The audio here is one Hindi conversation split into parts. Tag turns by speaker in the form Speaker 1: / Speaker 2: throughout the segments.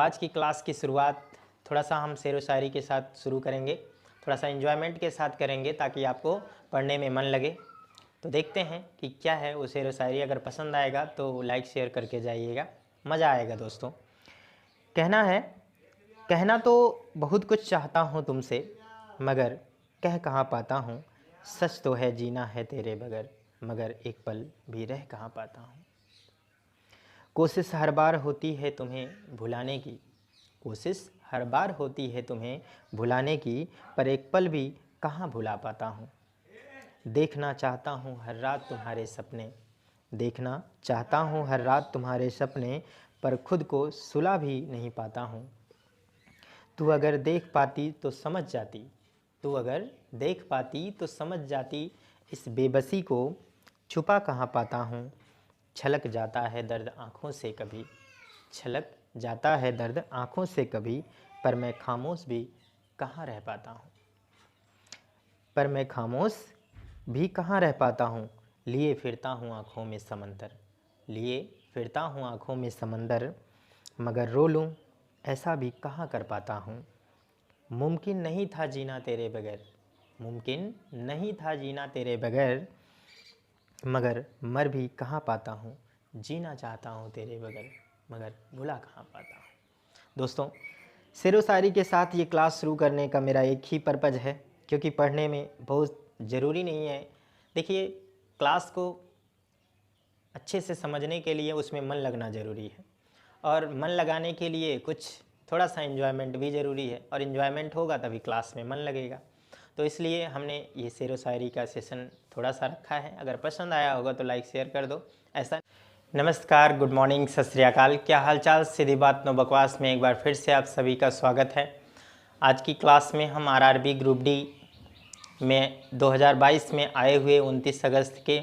Speaker 1: आज की क्लास की शुरुआत थोड़ा सा हम शेर व शायरी के साथ शुरू करेंगे, थोड़ा सा एंजॉयमेंट के साथ करेंगे ताकि आपको पढ़ने में मन लगे। तो देखते हैं कि क्या है वो शेर व शायरी। अगर पसंद आएगा तो लाइक शेयर करके जाइएगा, मज़ा आएगा दोस्तों। कहना है, कहना तो बहुत कुछ चाहता हूँ तुमसे, मगर कह कहाँ पाता हूँ। सच तो है जीना है तेरे बगैर, मगर एक पल भी रह कहाँ पाता हूँ। कोशिश हर बार होती है तुम्हें भुलाने की, कोशिश हर बार होती है तुम्हें भुलाने की, पर एक पल भी कहाँ भुला पाता हूँ। देखना चाहता हूँ हर रात तुम्हारे सपने, देखना चाहता हूँ हर रात तुम्हारे सपने, पर खुद को सुला भी नहीं पाता हूँ। तू अगर देख पाती तो समझ जाती, तू अगर देख पाती तो समझ जाती, इस बेबसी को छुपा कहाँ पाता हूँ। छलक जाता है दर्द आँखों से कभी, छलक जाता है दर्द आँखों से कभी, पर मैं खामोश भी कहाँ रह पाता हूँ। पर मैं खामोश भी कहाँ रह पाता हूँ। लिए फिरता हूँ आँखों में समंदर, लिए फिरता हूँ आँखों में समंदर, मगर रो लूँ ऐसा भी कहाँ कर पाता हूँ। मुमकिन नहीं था जीना तेरे बगैर, मुमकिन नहीं था जीना तेरे बगैर, मगर मर भी कहाँ पाता हूँ। जीना चाहता हूँ तेरे बगैर, मगर भुला कहाँ पाता हूँ। दोस्तों, शेर व शायरी के साथ ये क्लास शुरू करने का मेरा एक ही पर्पज़ है, क्योंकि पढ़ने में बहुत ज़रूरी नहीं है। देखिए, क्लास को अच्छे से समझने के लिए उसमें मन लगना ज़रूरी है, और मन लगाने के लिए कुछ थोड़ा सा एंजॉयमेंट भी ज़रूरी है, और एंजॉयमेंट होगा तभी क्लास में मन लगेगा। तो इसलिए हमने ये शेर व शायरी का सेशन थोड़ा सा रखा है। अगर पसंद आया होगा तो लाइक शेयर कर दो। ऐसा नमस्कार, गुड मॉर्निंग, सत श्री अकाल, क्या हालचाल। सीधी बात नो बकवास में एक बार फिर से आप सभी का स्वागत है। आज की क्लास में हम आरआरबी ग्रुप डी में 2022 में आए हुए 29 अगस्त के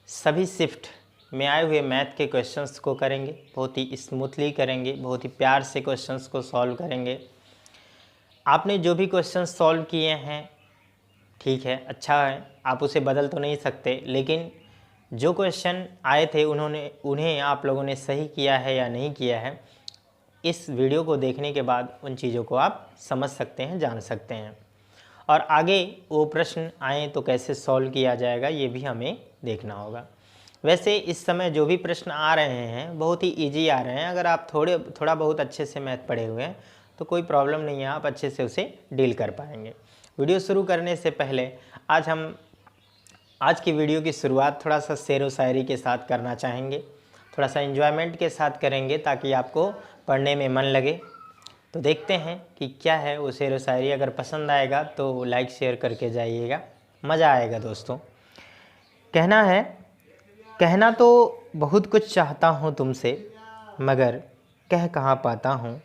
Speaker 1: सभी शिफ्ट में आए हुए मैथ के क्वेश्चंस को करेंगे। बहुत ही स्मूथली करेंगे, बहुत ही प्यार से क्वेश्चंस को सॉल्व करेंगे। आपने जो भी क्वेश्चन सॉल्व किए हैं ठीक है, अच्छा है, आप उसे बदल तो नहीं सकते, लेकिन जो क्वेश्चन आए थे उन्हें आप लोगों ने सही किया है या नहीं किया है, इस वीडियो को देखने के बाद उन चीज़ों को आप समझ सकते हैं, जान सकते हैं। और आगे वो प्रश्न आए तो कैसे सॉल्व किया जाएगा ये भी हमें देखना होगा। वैसे इस समय जो भी प्रश्न आ रहे हैं बहुत ही ईजी आ रहे हैं। अगर आप थोड़ा बहुत अच्छे से मैथ पढ़े हुए हैं तो कोई प्रॉब्लम नहीं है, आप अच्छे से उसे डील कर पाएंगे। वीडियो शुरू करने से पहले आज की वीडियो की शुरुआत थोड़ा सा शेर व शायरी के साथ करना चाहेंगे, थोड़ा सा एंजॉयमेंट के साथ करेंगे ताकि आपको पढ़ने में मन लगे। तो देखते हैं कि क्या है वो शेर व शायरी। अगर पसंद आएगा तो लाइक शेयर करके जाइएगा, मज़ा आएगा दोस्तों। कहना है, कहना तो बहुत कुछ चाहता हूँ तुमसे, मगर कह कहाँ पाता हूँ।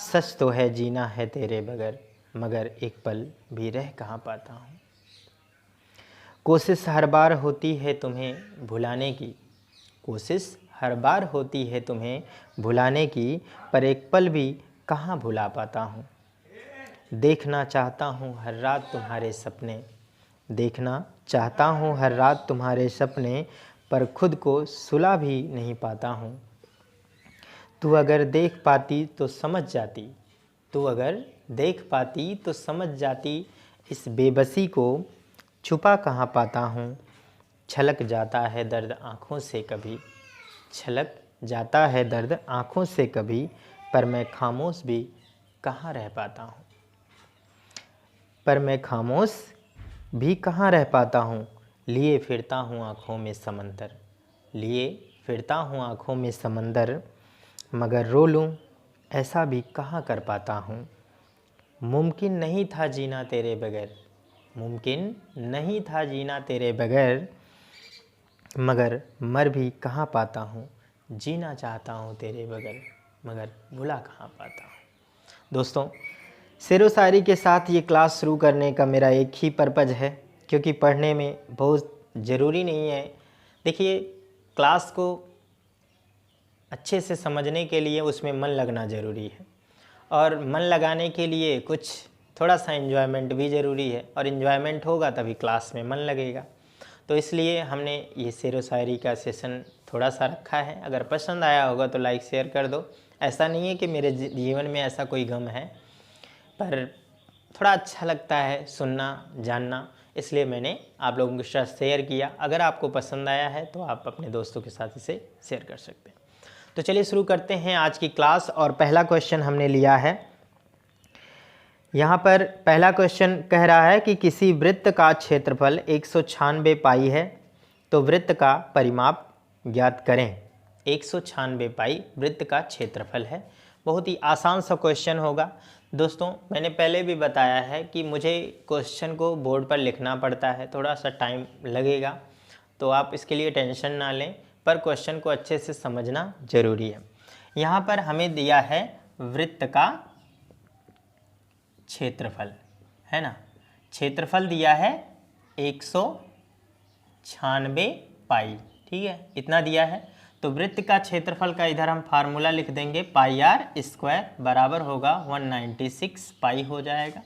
Speaker 1: सच तो है जीना है तेरे बगैर, मगर एक पल भी रह कहाँ पाता हूँ। कोशिश हर बार होती है तुम्हें भुलाने की, कोशिश हर बार होती है तुम्हें भुलाने की, पर एक पल भी कहाँ भुला पाता हूँ। देखना चाहता हूँ हर रात तुम्हारे सपने, देखना चाहता हूँ हर रात तुम्हारे सपने, पर खुद को सुला भी नहीं पाता हूँ। तू अगर देख पाती तो समझ जाती, तू अगर देख पाती तो समझ जाती, इस बेबसी को छुपा कहाँ पाता हूँ। छलक जाता है दर्द आँखों से कभी, छलक जाता है दर्द आँखों से कभी, पर मैं खामोश भी कहाँ रह पाता हूँ। पर मैं खामोश भी कहाँ रह पाता हूँ। लिए फिरता हूँ आँखों में समंदर, लिए फिरता हूँ आँखों में समंदर, मगर रो लूँ ऐसा भी कहाँ कर पाता हूँ। मुमकिन नहीं था जीना तेरे बगैर, मुमकिन नहीं था जीना तेरे बगैर, मगर मर भी कहाँ पाता हूँ। जीना चाहता हूँ तेरे बगैर, मगर भुला कहाँ पाता हूँ। दोस्तों, शेर व शायरी के साथ ये क्लास शुरू करने का मेरा एक ही पर्पज़ है, क्योंकि पढ़ने में बहुत ज़रूरी नहीं है। देखिए, क्लास को अच्छे से समझने के लिए उसमें मन लगना ज़रूरी है, और मन लगाने के लिए कुछ थोड़ा सा एंजॉयमेंट भी ज़रूरी है, और एंजॉयमेंट होगा तभी क्लास में मन लगेगा। तो इसलिए हमने ये शेर व शायरी का सेशन थोड़ा सा रखा है। अगर पसंद आया होगा तो लाइक शेयर कर दो। ऐसा नहीं है कि मेरे जीवन में ऐसा कोई गम है, पर थोड़ा अच्छा लगता है सुनना जानना, इसलिए मैंने आप लोगों के साथ शेयर किया। अगर आपको पसंद आया है तो आप अपने दोस्तों के साथ इसे शेयर कर सकते हैं। तो चलिए शुरू करते हैं आज की क्लास। और पहला क्वेश्चन हमने लिया है, यहाँ पर पहला क्वेश्चन कह रहा है कि किसी वृत्त का क्षेत्रफल 196 पाई है, तो वृत्त का परिमाप ज्ञात करें। 196 पाई वृत्त का क्षेत्रफल है। बहुत ही आसान सा क्वेश्चन होगा। दोस्तों मैंने पहले भी बताया है कि मुझे क्वेश्चन को बोर्ड पर लिखना पड़ता है, थोड़ा सा टाइम लगेगा, तो आप इसके लिए टेंशन ना लें, पर क्वेश्चन को अच्छे से समझना ज़रूरी है। यहाँ पर हमें दिया है वृत्त का क्षेत्रफल, है ना। क्षेत्रफल दिया है 196 पाई, ठीक है, इतना दिया है। तो वृत्त का क्षेत्रफल का इधर हम फार्मूला लिख देंगे, पाई आर स्क्वायर बराबर होगा 196 पाई हो जाएगा।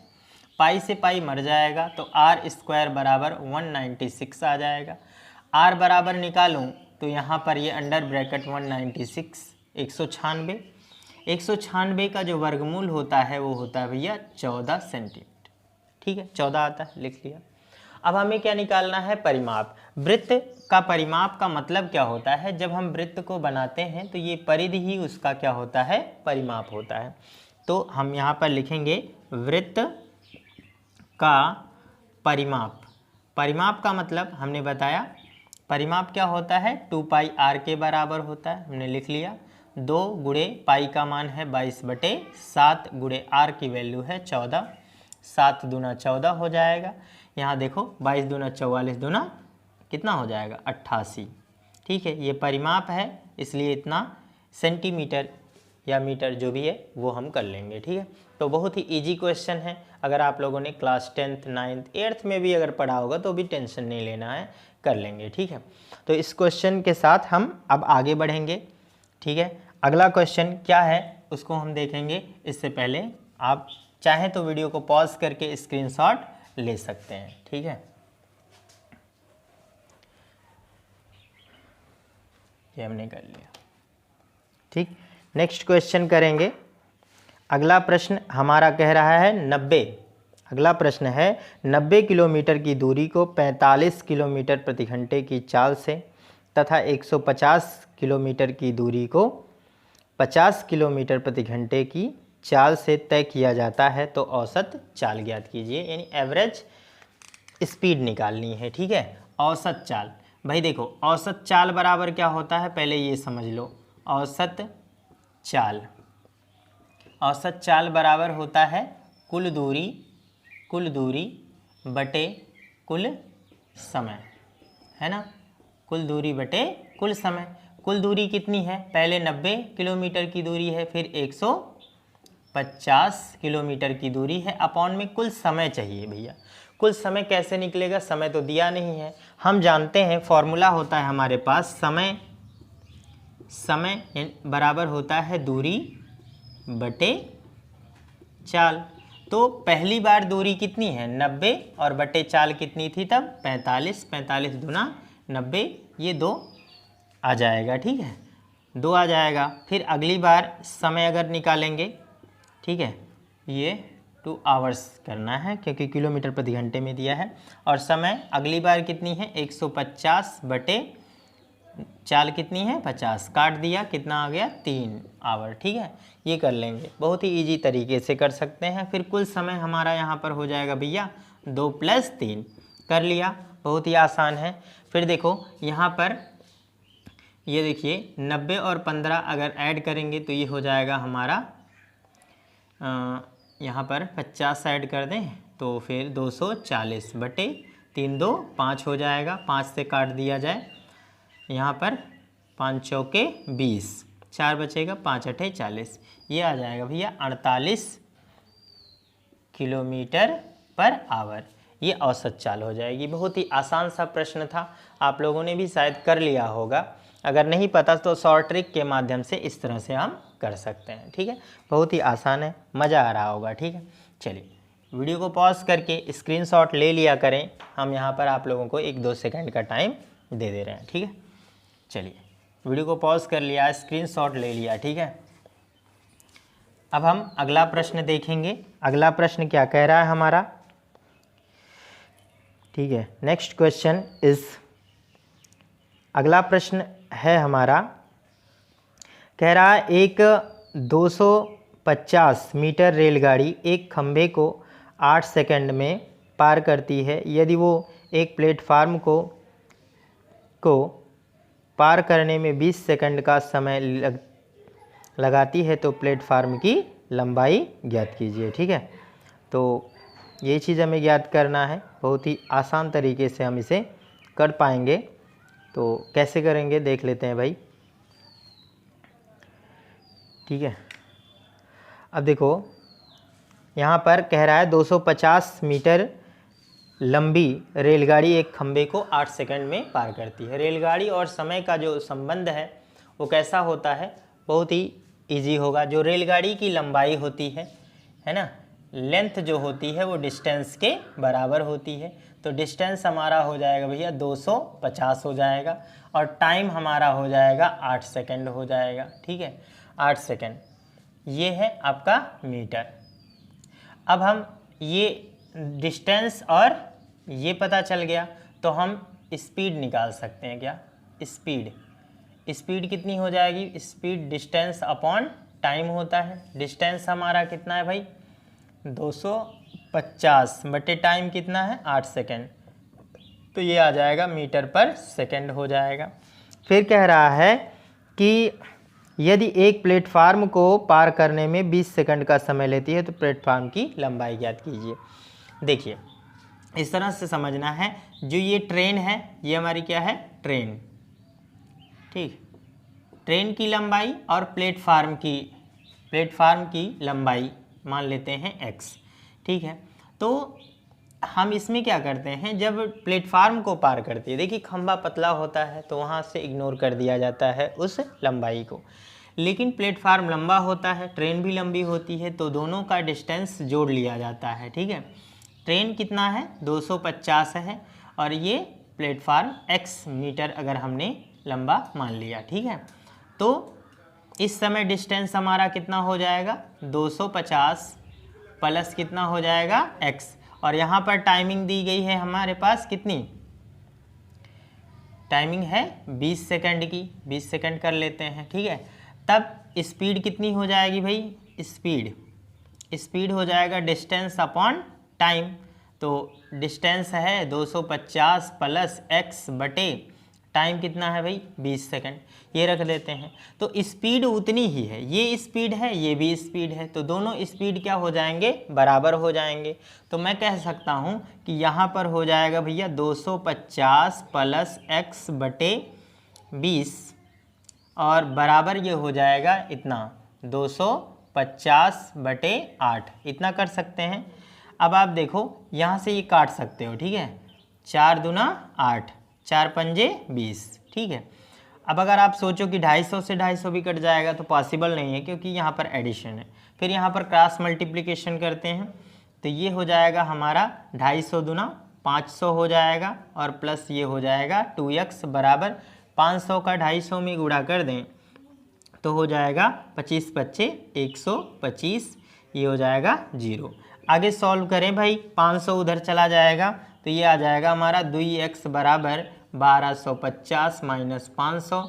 Speaker 1: पाई से पाई मर जाएगा तो आर स्क्वायर बराबर 196 आ जाएगा। आर बराबर निकालूं तो यहाँ पर ये अंडर ब्रैकेट 196 196 का जो वर्गमूल होता है वो होता है भैया 14 सेंटीमीटर, ठीक है, 14 आता है, लिख लिया। अब हमें क्या निकालना है, परिमाप। वृत्त का परिमाप का मतलब क्या होता है, जब हम वृत्त को बनाते हैं तो ये परिधि ही उसका क्या होता है, परिमाप होता है। तो हम यहाँ पर लिखेंगे वृत्त का परिमाप। परिमाप का मतलब हमने बताया, परिमाप क्या होता है, 2 पाई आर के बराबर होता है, हमने लिख लिया। 2 गुणे पाई का मान है 22/7 गुणे आर की वैल्यू है 14, 7 दूना 14 हो जाएगा। यहाँ देखो 22 दूना 44 दूना कितना हो जाएगा, 88, ठीक है। ये परिमाप है, इसलिए इतना सेंटीमीटर या मीटर जो भी है वो हम कर लेंगे, ठीक है। तो बहुत ही इजी क्वेश्चन है। अगर आप लोगों ने क्लास 10th 9th 8th में भी अगर पढ़ा होगा तो भी टेंशन नहीं लेना है, कर लेंगे, ठीक है। तो इस क्वेश्चन के साथ हम अब आगे बढ़ेंगे, ठीक है। अगला क्वेश्चन क्या है उसको हम देखेंगे। इससे पहले आप चाहें तो वीडियो को पॉज करके स्क्रीनशॉट ले सकते हैं, ठीक है। ये हमने कर लिया, ठीक। नेक्स्ट क्वेश्चन करेंगे। अगला प्रश्न हमारा कह रहा है 90। अगला प्रश्न है 90 किलोमीटर की दूरी को 45 किलोमीटर प्रति घंटे की चाल से तथा 150 किलोमीटर की दूरी को 50 किलोमीटर प्रति घंटे की चाल से तय किया जाता है, तो औसत चाल ज्ञात कीजिए। यानी एवरेज स्पीड निकालनी है, ठीक है। औसत चाल, भाई देखो औसत चाल बराबर क्या होता है, पहले ये समझ लो। औसत चाल, औसत चाल बराबर होता है कुल दूरी बटे कुल समय, है ना। कुल दूरी बटे कुल समय। कुल दूरी कितनी है, पहले 90 किलोमीटर की दूरी है, फिर 150 किलोमीटर की दूरी है, अपॉन में कुल समय चाहिए भैया। कुल समय कैसे निकलेगा, समय तो दिया नहीं है। हम जानते हैं फॉर्मूला होता है हमारे पास, समय बराबर होता है दूरी बटे चाल। तो पहली बार दूरी कितनी है 90 और बटे चाल कितनी थी तब 45, 45 दूना 90, ये 2 आ जाएगा, ठीक है, 2 आ जाएगा। फिर अगली बार समय अगर निकालेंगे, ठीक है, ये 2 आवर्स करना है क्योंकि किलोमीटर प्रति घंटे में दिया है। और समय अगली बार कितनी है 150 बटे चाल कितनी है 50, काट दिया, कितना आ गया 3 आवर, ठीक है। ये कर लेंगे, बहुत ही इजी तरीके से कर सकते हैं। फिर कुल समय हमारा यहाँ पर हो जाएगा भैया 2 + 3, कर लिया, बहुत ही आसान है। फिर देखो यहाँ पर ये देखिए 90 और 15 अगर ऐड करेंगे तो ये हो जाएगा हमारा यहाँ पर 50 ऐड कर दें तो फिर 240 बटे 3 2 5 हो जाएगा, 5 से काट दिया जाए, यहाँ पर 5 चौके 20, 4 बचेगा, 5 8 40, ये आ जाएगा भैया 48 किलोमीटर पर आवर। ये औसत चाल हो जाएगी। बहुत ही आसान सा प्रश्न था, आप लोगों ने भी शायद कर लिया होगा। अगर नहीं पता तो शॉर्ट ट्रिक के माध्यम से इस तरह से हम कर सकते हैं, ठीक है। बहुत ही आसान है, मज़ा आ रहा होगा, ठीक है। चलिए वीडियो को पॉज करके स्क्रीनशॉट ले लिया करें। हम यहाँ पर आप लोगों को 1-2 सेकंड का टाइम दे रहे हैं, ठीक है। चलिए वीडियो को पॉज कर लिया, स्क्रीनशॉट ले लिया, ठीक है। अब हम अगला प्रश्न देखेंगे। अगला प्रश्न क्या कह रहा है हमारा, ठीक है। नेक्स्ट क्वेश्चन इज, अगला प्रश्न है हमारा, कह रहा है एक 250 मीटर रेलगाड़ी एक खंभे को 8 सेकंड में पार करती है। यदि वो एक प्लेटफार्म को पार करने में 20 सेकंड का समय लगाती है तो प्लेटफार्म की लंबाई ज्ञात कीजिए। ठीक है, तो ये चीज़ हमें ज्ञात करना है। बहुत ही आसान तरीके से हम इसे कर पाएंगे। तो कैसे करेंगे देख लेते हैं भाई। ठीक है, अब देखो यहाँ पर कह रहा है 250 मीटर लंबी रेलगाड़ी एक खंभे को 8 सेकंड में पार करती है। रेलगाड़ी और समय का जो संबंध है वो कैसा होता है, बहुत ही इजी होगा। जो रेलगाड़ी की लंबाई होती है ना, लेंथ जो होती है वो डिस्टेंस के बराबर होती है। तो डिस्टेंस हमारा हो जाएगा भैया 250 हो जाएगा और टाइम हमारा हो जाएगा 8 सेकंड हो जाएगा। ठीक है, 8 सेकंड, ये है आपका मीटर। अब हम ये डिस्टेंस और ये पता चल गया तो हम स्पीड निकाल सकते हैं। क्या स्पीड कितनी हो जाएगी, स्पीड डिस्टेंस अपॉन टाइम होता है। डिस्टेंस हमारा कितना है भाई 250 बटे टाइम कितना है 8 सेकंड, तो ये आ जाएगा मीटर पर सेकंड हो जाएगा। फिर कह रहा है कि यदि एक प्लेटफार्म को पार करने में 20 सेकंड का समय लेती है तो प्लेटफार्म की लंबाई ज्ञात कीजिए। देखिए इस तरह से समझना है, जो ये ट्रेन है ये हमारी क्या है ट्रेन, ठीक, ट्रेन की लंबाई और प्लेटफार्म की लंबाई मान लेते हैं x। ठीक है, तो हम इसमें क्या करते हैं, जब प्लेटफार्म को पार करती है, देखिए खंभा पतला होता है तो वहाँ से इग्नोर कर दिया जाता है उस लंबाई को, लेकिन प्लेटफार्म लंबा होता है, ट्रेन भी लंबी होती है, तो दोनों का डिस्टेंस जोड़ लिया जाता है। ठीक है, ट्रेन कितना है 250 है और ये प्लेटफार्म x मीटर अगर हमने लंबा मान लिया। ठीक है, तो इस समय डिस्टेंस हमारा कितना हो जाएगा 250 प्लस कितना हो जाएगा x, और यहाँ पर टाइमिंग दी गई है हमारे पास, कितनी टाइमिंग है 20 सेकंड की, 20 सेकंड कर लेते हैं। ठीक है, तब स्पीड कितनी हो जाएगी भाई, स्पीड हो जाएगा डिस्टेंस अपॉन टाइम। तो डिस्टेंस है 250 प्लस x बटे टाइम कितना है भाई 20 सेकंड, ये रख देते हैं। तो स्पीड उतनी ही है, ये स्पीड है ये भी स्पीड है, तो दोनों स्पीड क्या हो जाएंगे बराबर हो जाएंगे। तो मैं कह सकता हूँ कि यहाँ पर हो जाएगा भैया 250 प्लस x बटे 20 और बराबर ये हो जाएगा इतना 250 बटे 8, इतना कर सकते हैं। अब आप देखो यहाँ से ये काट सकते हो। ठीक है, 4 दूना 8, 4 पंजे 20। ठीक है, अब अगर आप सोचो कि 250 से 250 भी कट जाएगा तो पॉसिबल नहीं है, क्योंकि यहाँ पर एडिशन है। फिर यहाँ पर क्रॉस मल्टीप्लिकेशन करते हैं तो ये हो जाएगा हमारा 250 दूना 500 हो जाएगा और प्लस ये हो जाएगा 2x बराबर 500 का 250 में गुणा कर दें तो हो जाएगा 25 बच्चे 125, ये हो जाएगा 0। आगे सॉल्व करें भाई, 500 उधर चला जाएगा तो ये आ जाएगा हमारा 2x बराबर 1250 माइनस 500।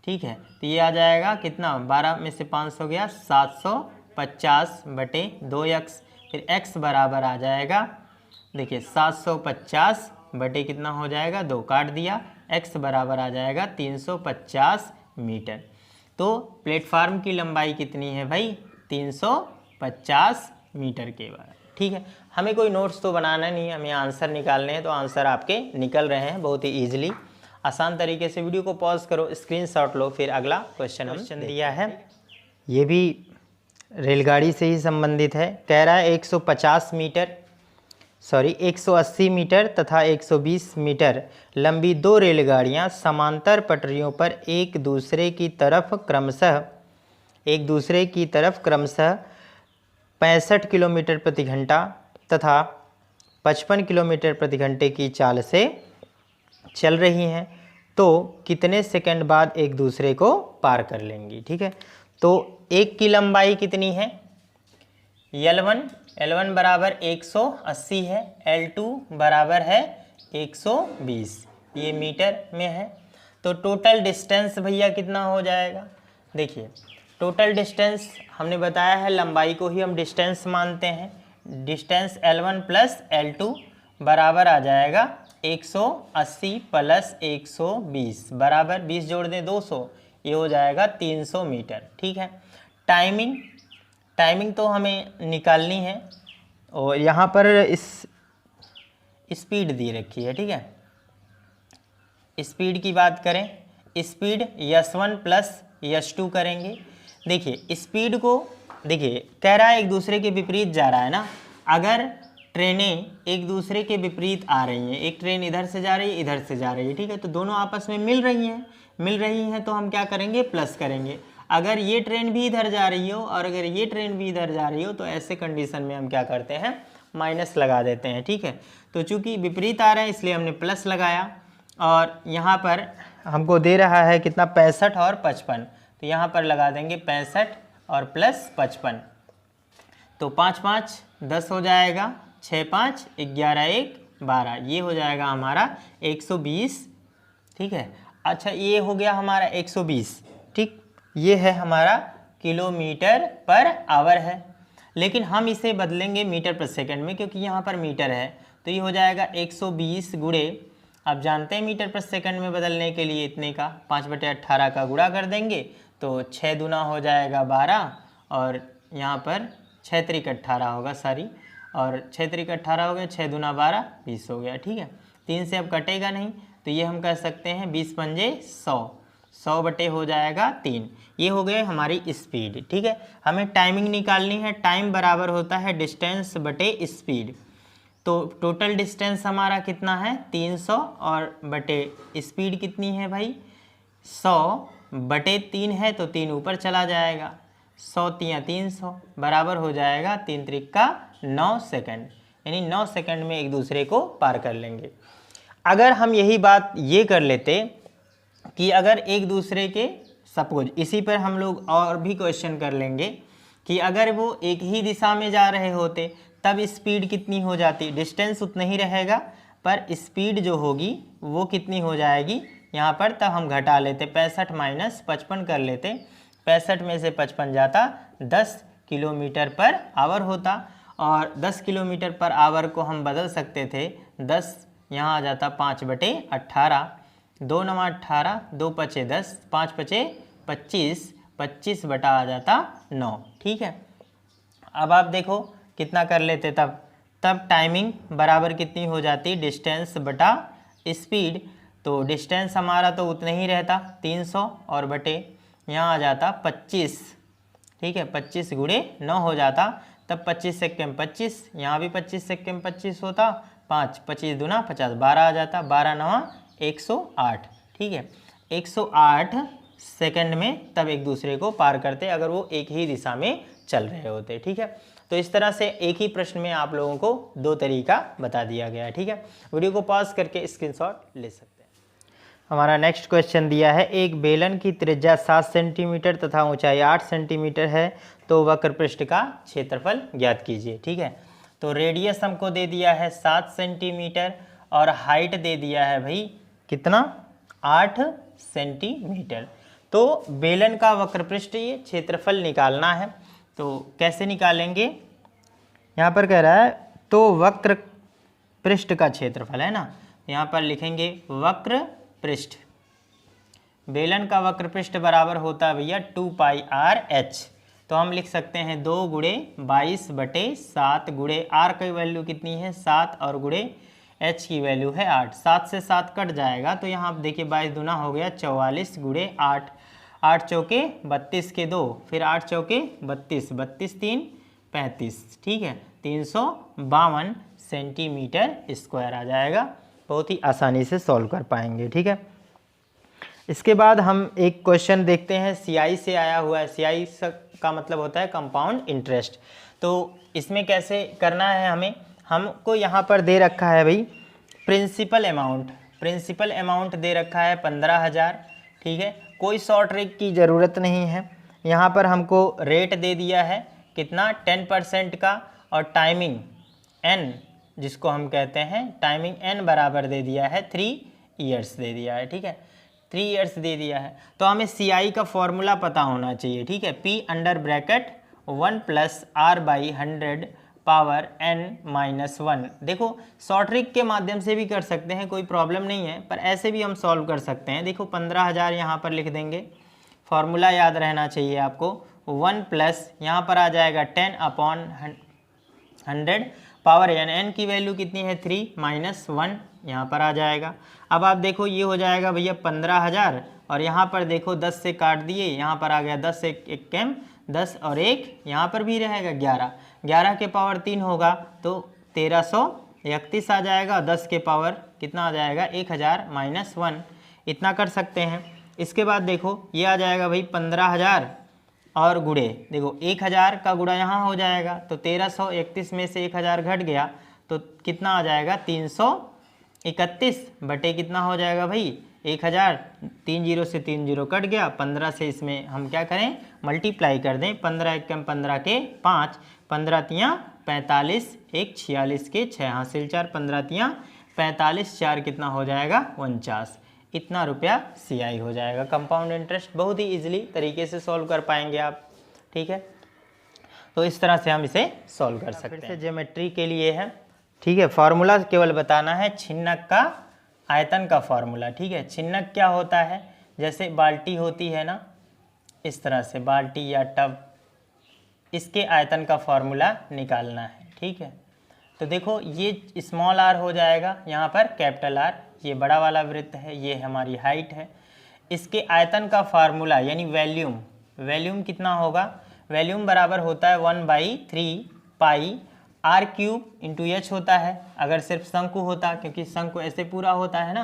Speaker 1: ठीक है, तो ये आ जाएगा कितना, 12 में से 500 गया 750 बटे 2x। फिर x बराबर आ जाएगा, देखिए 750 बटे कितना हो जाएगा 2, काट दिया, x बराबर आ जाएगा 350 मीटर। तो प्लेटफार्म की लंबाई कितनी है भाई 350 मीटर के बराबर। ठीक है, हमें कोई नोट्स तो बनाना नहीं है, हमें आंसर निकालने हैं, तो आंसर आपके निकल रहे हैं बहुत ही ईजिली, आसान तरीके से। वीडियो को पॉज करो, स्क्रीनशॉट लो, फिर अगला क्वेश्चन हम दिया है, ये भी रेलगाड़ी से ही संबंधित है। कह रहा है 180 मीटर तथा 120 मीटर लंबी 2 रेलगाड़ियां समांतर पटरियों पर एक दूसरे की तरफ क्रमशः 65 किलोमीटर प्रति घंटा तथा 55 किलोमीटर प्रति घंटे की चाल से चल रही हैं, तो कितने सेकंड बाद एक दूसरे को पार कर लेंगी। ठीक है, तो एक की लंबाई कितनी है L1 बराबर 180 है, L2 बराबर है 120, ये मीटर में है। तो टोटल डिस्टेंस भैया कितना हो जाएगा? देखिए टोटल डिस्टेंस हमने बताया है, लंबाई को ही हम डिस्टेंस मानते हैं। डिस्टेंस L1 प्लस L2 बराबर आ जाएगा 180 प्लस 120 बराबर 20 जोड़ दें 200, ये हो जाएगा 300 मीटर। ठीक है। टाइमिंग तो हमें निकालनी है और यहाँ पर इस स्पीड दी रखी है। ठीक है, स्पीड की बात करें, स्पीड S1 प्लस S2 करेंगे। देखिए स्पीड को देखिए कह रहा है एक दूसरे के विपरीत जा रहा है ना। अगर ट्रेनें एक दूसरे के विपरीत आ रही हैं, एक ट्रेन इधर से जा रही है, इधर से जा रही है, ठीक है, तो दोनों आपस में मिल रही हैं तो हम क्या करेंगे? प्लस करेंगे। अगर ये ट्रेन भी इधर जा रही हो और अगर ये ट्रेन भी इधर जा रही हो तो ऐसे कंडीशन में हम क्या करते हैं? माइनस लगा देते हैं। ठीक है, तो चूंकि विपरीत आ रहे हैं इसलिए हमने प्लस लगाया और यहाँ पर हमको दे रहा है कितना? 65 और 55, तो यहाँ पर लगा देंगे 65 और प्लस 55, तो 5 5 10 हो जाएगा, 6 5 11 1 12, ये हो जाएगा हमारा 120। ठीक है, अच्छा ये हो गया हमारा 120। ठीक, ये है हमारा किलोमीटर पर आवर है, लेकिन हम इसे बदलेंगे मीटर पर सेकंड में क्योंकि यहाँ पर मीटर है, तो ये हो जाएगा 120 गुणे, आप जानते हैं मीटर पर सेकंड में बदलने के लिए इतने का 5/18 का गुणा कर देंगे तो 6 दूना हो जाएगा 12 और यहाँ पर 6 त्रिक 18 होगा, सॉरी, और 6 त्रिक 18 हो गया, 6 दूना 12 20 हो गया। ठीक है, 3 से अब कटेगा नहीं तो ये हम कह सकते हैं 20 पंजे 100, 100 बटे हो जाएगा 3। ये हो गए हमारी स्पीड। ठीक है, हमें टाइमिंग निकालनी है। टाइम बराबर होता है डिस्टेंस बटे स्पीड, तो टोटल डिस्टेंस हमारा कितना है? 300 और बटे स्पीड कितनी है भाई? 100 बटे 3 है तो 3 ऊपर चला जाएगा, 100 तियाँ 300 बराबर हो जाएगा 3 त्रिक 9 सेकंड, यानी 9 सेकंड में एक दूसरे को पार कर लेंगे। अगर हम यही बात ये कर लेते कि अगर एक दूसरे के, सपोज इसी पर हम लोग और भी क्वेश्चन कर लेंगे कि अगर वो एक ही दिशा में जा रहे होते तब स्पीड कितनी हो जाती? डिस्टेंस उतना ही रहेगा पर स्पीड जो होगी वो कितनी हो जाएगी यहाँ पर? तब हम घटा लेते, 65 माइनस 55 कर लेते, 65 में से 55 जाता 10 किलोमीटर पर आवर होता और 10 किलोमीटर पर आवर को हम बदल सकते थे, 10 यहाँ आ जाता 5/18, 2 9 18, 2 5 10, 5 5 25, 25 बटा आ जाता 9। ठीक है, अब आप देखो कितना कर लेते तब टाइमिंग बराबर कितनी हो जाती? डिस्टेंस बटा स्पीड, तो डिस्टेंस हमारा तो उतना ही रहता 300 और बटे यहाँ आ जाता 25। ठीक है, 25 गुणे 9 हो जाता, तब 25 से कम 25, यहाँ भी 25 से कम 25 होता, 5 25 दूना 50, 12 आ जाता, 12 9 108। ठीक है, 108 सेकंड में तब एक दूसरे को पार करते अगर वो एक ही दिशा में चल रहे होते। ठीक है, तो इस तरह से एक ही प्रश्न में आप लोगों को 2 तरीका बता दिया गया है। ठीक है, वीडियो को पॉज करके स्क्रीनशॉट ले सकते हैं। हमारा नेक्स्ट क्वेश्चन दिया है, एक बेलन की त्रिज्या 7 सेंटीमीटर तथा ऊंचाई 8 सेंटीमीटर है, तो वक्र पृष्ठ का क्षेत्रफल ज्ञात कीजिए। ठीक है, तो रेडियस हमको दे दिया है 7 सेंटीमीटर और हाइट दे दिया है भाई कितना? 8 सेंटीमीटर। तो बेलन का वक्र पृष्ठ ये क्षेत्रफल निकालना है, तो कैसे निकालेंगे? यहाँ पर कह रहा है तो वक्र पृष्ठ का क्षेत्रफल है ना, यहाँ पर लिखेंगे वक्र पृष्ठ, बेलन का वक्र पृष्ठ बराबर होता है भैया 2πr/h, तो हम लिख सकते हैं 2 गुणे 22/7 गुणे r की वैल्यू कितनी है? 7 और गुणे h की वैल्यू है 8, 7 से 7 कट जाएगा तो यहाँ आप देखिए 22 दूना हो गया 44 गुणे 8, 8 चौके 32 के 2, फिर 8 चौके 32, 32 3 35। ठीक है, 352 सेंटीमीटर स्क्वायर आ जाएगा, बहुत ही आसानी से सॉल्व कर पाएंगे। ठीक है, इसके बाद हम एक क्वेश्चन देखते हैं, CI से आया हुआ है। CI का मतलब होता है कंपाउंड इंटरेस्ट, तो इसमें कैसे करना है हमको यहाँ पर दे रखा है भाई प्रिंसिपल अमाउंट दे रखा है 15,000। ठीक है, कोई शॉर्ट ट्रिक की ज़रूरत नहीं है, यहाँ पर हमको रेट दे दिया है कितना 10% का, और टाइमिंग n जिसको हम कहते हैं टाइमिंग n बराबर दे दिया है 3 ईयर्स दे दिया है, ठीक है 3 ईयर्स दे दिया है। तो हमें CI का फॉर्मूला पता होना चाहिए, ठीक है P under bracket 1 + R/100 power n-1। देखो शॉर्ट ट्रिक के माध्यम से भी कर सकते हैं, कोई प्रॉब्लम नहीं है, पर ऐसे भी हम सॉल्व कर सकते हैं। देखो 15,000 यहाँ पर लिख देंगे, फॉर्मूला याद रहना चाहिए आपको। 1 प्लस यहाँ पर आ जाएगा 10/100 पावर n की वैल्यू कितनी है 3 - 1 यहाँ पर आ जाएगा। अब आप देखो ये हो जाएगा भैया 15,000, और यहाँ पर देखो 10 से काट दिए, यहाँ पर आ गया 10 एक कैम 10 और 1 यहाँ पर भी रहेगा 11 के पावर 3 होगा तो 1331 आ जाएगा। 10 के पावर कितना आ जाएगा 1000 - 1, इतना कर सकते हैं। इसके बाद देखो ये आ जाएगा भाई 15,000 और गुणे, देखो 1000 का गुणा यहाँ हो जाएगा तो 1331 में से 1000 घट गया तो कितना आ जाएगा 331 बटे कितना हो जाएगा भाई 1000, 3 0 से 3 0 कट गया, 15 से इसमें हम क्या करें मल्टीप्लाई कर दें, 15 × 15 के 5, 15 × 45, 1 46 के 6 हासिल 4, 15 × 45, 4 कितना हो जाएगा 49, इतना रुपया CI हो जाएगा। कंपाउंड इंटरेस्ट बहुत ही इजीली तरीके से सॉल्व कर पाएंगे आप, ठीक है। तो इस तरह से हम इसे सॉल्व कर सकते हैं। फिर से ज्योमेट्री के लिए है, ठीक है, फार्मूला केवल बताना है छिन्नक का आयतन का फार्मूला, ठीक है। छिन्नक क्या होता है, जैसे बाल्टी होती है ना, इस तरह से बाल्टी या टब, इसके आयतन का फार्मूला निकालना है, ठीक है। तो देखो ये स्मॉल r हो जाएगा, यहाँ पर कैपिटल R, ये बड़ा वाला वृत्त है, ये हमारी हाइट है। इसके आयतन का फार्मूला यानी वैल्यूम कितना होगा, वैल्यूम बराबर होता है 1/3 पाई r³ × h होता है। अगर सिर्फ शंकु होता, क्योंकि शंकु ऐसे पूरा होता है ना,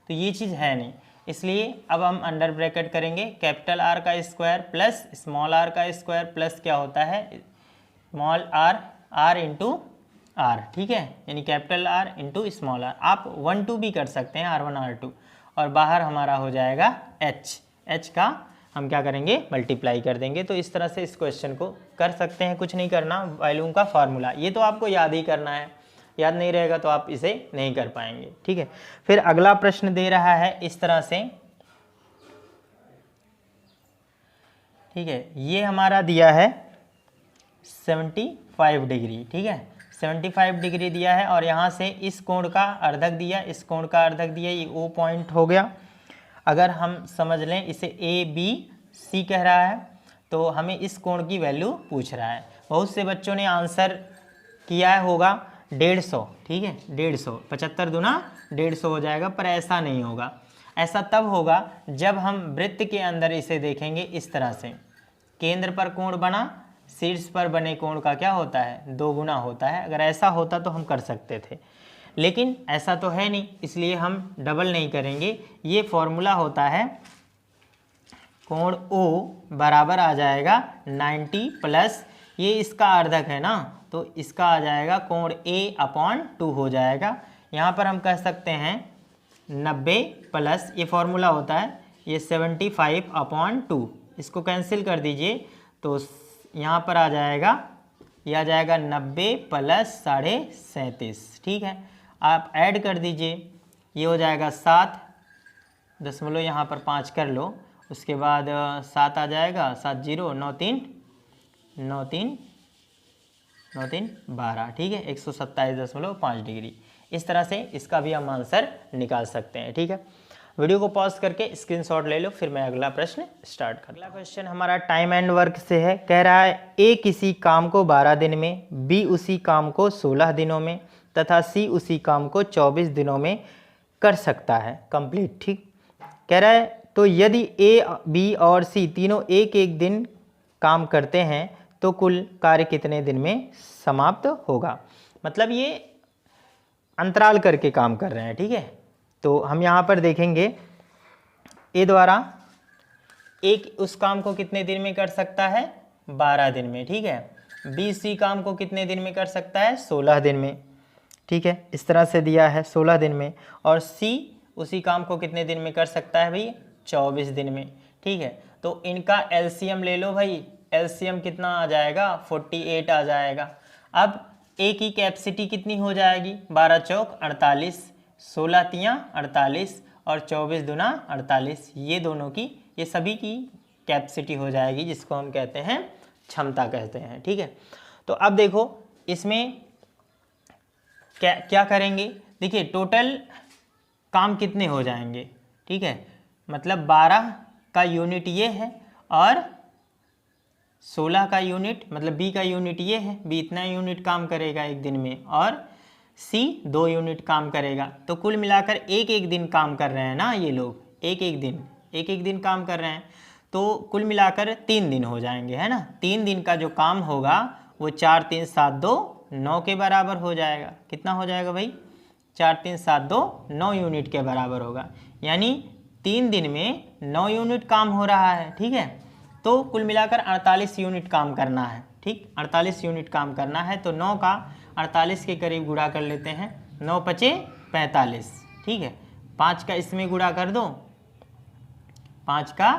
Speaker 1: तो ये चीज़ है नहीं, इसलिए अब हम अंडर ब्रैकेट करेंगे कैपिटल R का स्क्वायर प्लस स्मॉल r का स्क्वायर प्लस क्या होता है स्मॉल r × r, ठीक है, यानी कैपिटल R × स्मॉल r। आप 1 2 भी कर सकते हैं, R1 R2, और बाहर हमारा हो जाएगा h का हम क्या करेंगे मल्टीप्लाई कर देंगे। तो इस तरह से इस क्वेश्चन को कर सकते हैं, कुछ नहीं करना, वॉल्यूम का फार्मूला ये तो आपको याद ही करना है, याद नहीं रहेगा तो आप इसे नहीं कर पाएंगे, ठीक है। फिर अगला प्रश्न दे रहा है इस तरह से, ठीक है, ये हमारा दिया है 75 डिग्री, ठीक है 75 डिग्री दिया है, और यहाँ से इस कोण का अर्धक दिया, इस कोण का अर्धक दिया, ये O पॉइंट हो गया। अगर हम समझ लें इसे ABC कह रहा है, तो हमें इस कोण की वैल्यू पूछ रहा है। बहुत से बच्चों ने आंसर किया होगा 150, ठीक है 150, 75 दूना 150 हो जाएगा, पर ऐसा नहीं होगा। ऐसा तब होगा जब हम वृत्त के अंदर इसे देखेंगे इस तरह से, केंद्र पर कोण बना, शीर्ष पर बने कोण का क्या होता है 2 गुना होता है। अगर ऐसा होता तो हम कर सकते थे, लेकिन ऐसा तो है नहीं, इसलिए हम डबल नहीं करेंगे। ये फॉर्मूला होता है कोण O बराबर आ जाएगा 90 प्लस ये इसका अर्धक है ना, तो इसका आ जाएगा कोण A/2 हो जाएगा। यहाँ पर हम कह सकते हैं 90 प्लस ये फॉर्मूला होता है, ये 75/2, इसको कैंसिल कर दीजिए तो यहाँ पर आ जाएगा, ये आ जाएगा 90 प्लस 37.5, ठीक है। आप ऐड कर दीजिए, ये हो जाएगा 7 दशमलव यहाँ पर 5 कर लो, उसके बाद 7 आ जाएगा, 7 0 9 3 9 3 9 3 12, ठीक है 127.5 डिग्री। इस तरह से इसका भी हम आंसर निकाल सकते हैं, ठीक है। वीडियो को पॉज करके स्क्रीनशॉट ले लो, फिर मैं अगला प्रश्न स्टार्ट कर। अगला क्वेश्चन हमारा टाइम एंड वर्क से है, कह रहा है A किसी काम को 12 दिन में, B उसी काम को 16 दिनों में तथा C उसी काम को 24 दिनों में कर सकता है कंप्लीट, ठीक। कह रहा है तो यदि A, B और C तीनों एक एक दिन काम करते हैं तो कुल कार्य कितने दिन में समाप्त होगा। मतलब ये अंतराल करके काम कर रहे हैं, ठीक है। तो हम यहाँ पर देखेंगे A द्वारा एक उस काम को कितने दिन में कर सकता है 12 दिन में, ठीक है। B C काम को कितने दिन में कर सकता है 16 दिन में, ठीक है, इस तरह से दिया है 16 दिन में। और C उसी काम को कितने दिन में कर सकता है भाई 24 दिन में, ठीक है। तो इनका LCM ले लो भाई, एलसीएम कितना आ जाएगा 48 आ जाएगा। अब ए की कैपेसिटी कितनी हो जाएगी 12 चौक 48, 16 तियाँ 48 और 24 दूना 48, ये दोनों की ये सभी की कैपेसिटी हो जाएगी जिसको हम कहते हैं क्षमता कहते हैं। ठीक है, तो अब देखो इसमें क्या करेंगे, देखिए टोटल काम कितने हो जाएंगे। ठीक है, मतलब 12 का यूनिट ये है और 16 का यूनिट मतलब बी का यूनिट ये है, बी इतना यूनिट काम करेगा एक दिन में और सी 2 यूनिट काम करेगा। तो कुल मिलाकर एक एक दिन काम कर रहे हैं ना ये लोग, एक एक दिन काम कर रहे हैं, तो कुल मिलाकर 3 दिन हो जाएंगे, है ना। 3 दिन का जो काम होगा वो 4 3 7 2 9 के बराबर हो जाएगा। कितना हो जाएगा भाई 4 3 7 2 9 यूनिट के बराबर होगा, यानी 3 दिन में 9 यूनिट काम हो रहा है। ठीक है, तो कुल मिलाकर 48 यूनिट काम करना है। ठीक, 48 यूनिट काम करना है, तो 9 का 48 के करीब गुणा कर लेते हैं, 9 पचे 45। ठीक है, 5 का इसमें गुणा कर दो, 5 का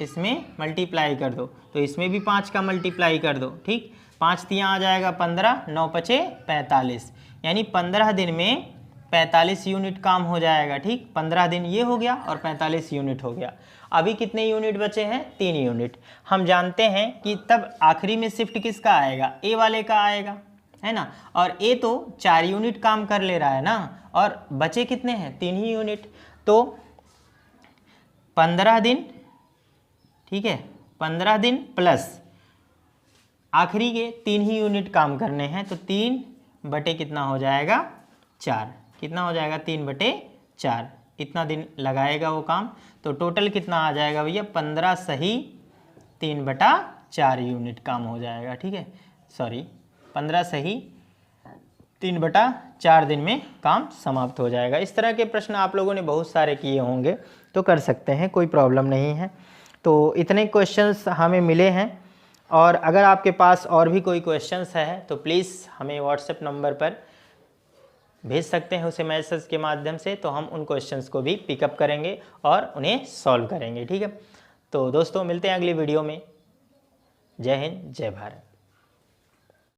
Speaker 1: इसमें मल्टीप्लाई कर दो, तो इसमें भी 5 का मल्टीप्लाई कर दो। ठीक, 5 तियाँ आ जाएगा 15, 9 पचे 45, यानी 15 दिन में 45 यूनिट काम हो जाएगा। ठीक, 15 दिन ये हो गया और 45 यूनिट हो गया। अभी कितने यूनिट बचे हैं 3 यूनिट। हम जानते हैं कि तब आखिरी में शिफ्ट किसका आएगा, ए वाले का आएगा, है ना। और ए तो 4 यूनिट काम कर ले रहा है ना, और बचे कितने हैं 3 ही यूनिट, तो 15 दिन, ठीक है 15 दिन प्लस आखिरी के 3 ही यूनिट काम करने हैं, तो 3 बटे कितना हो जाएगा 4, कितना हो जाएगा 3 बटे 4, इतना दिन लगाएगा वो काम। तो टोटल कितना आ जाएगा भैया 15 सही 3 बटा 4 यूनिट काम हो जाएगा। ठीक है, सॉरी 15 सही 3 बटा 4 दिन में काम समाप्त हो जाएगा। इस तरह के प्रश्न आप लोगों ने बहुत सारे किए होंगे, तो कर सकते हैं, कोई प्रॉब्लम नहीं है। तो इतने क्वेश्चंस हमें मिले हैं, और अगर आपके पास और भी कोई क्वेश्चंस है तो प्लीज़ हमें व्हाट्सएप नंबर पर भेज सकते हैं उसे मैसेज के माध्यम से, तो हम उन क्वेश्चंस को भी पिकअप करेंगे और उन्हें सॉल्व करेंगे। ठीक है, तो दोस्तों मिलते हैं अगली वीडियो में। जय हिंद, जय भारत।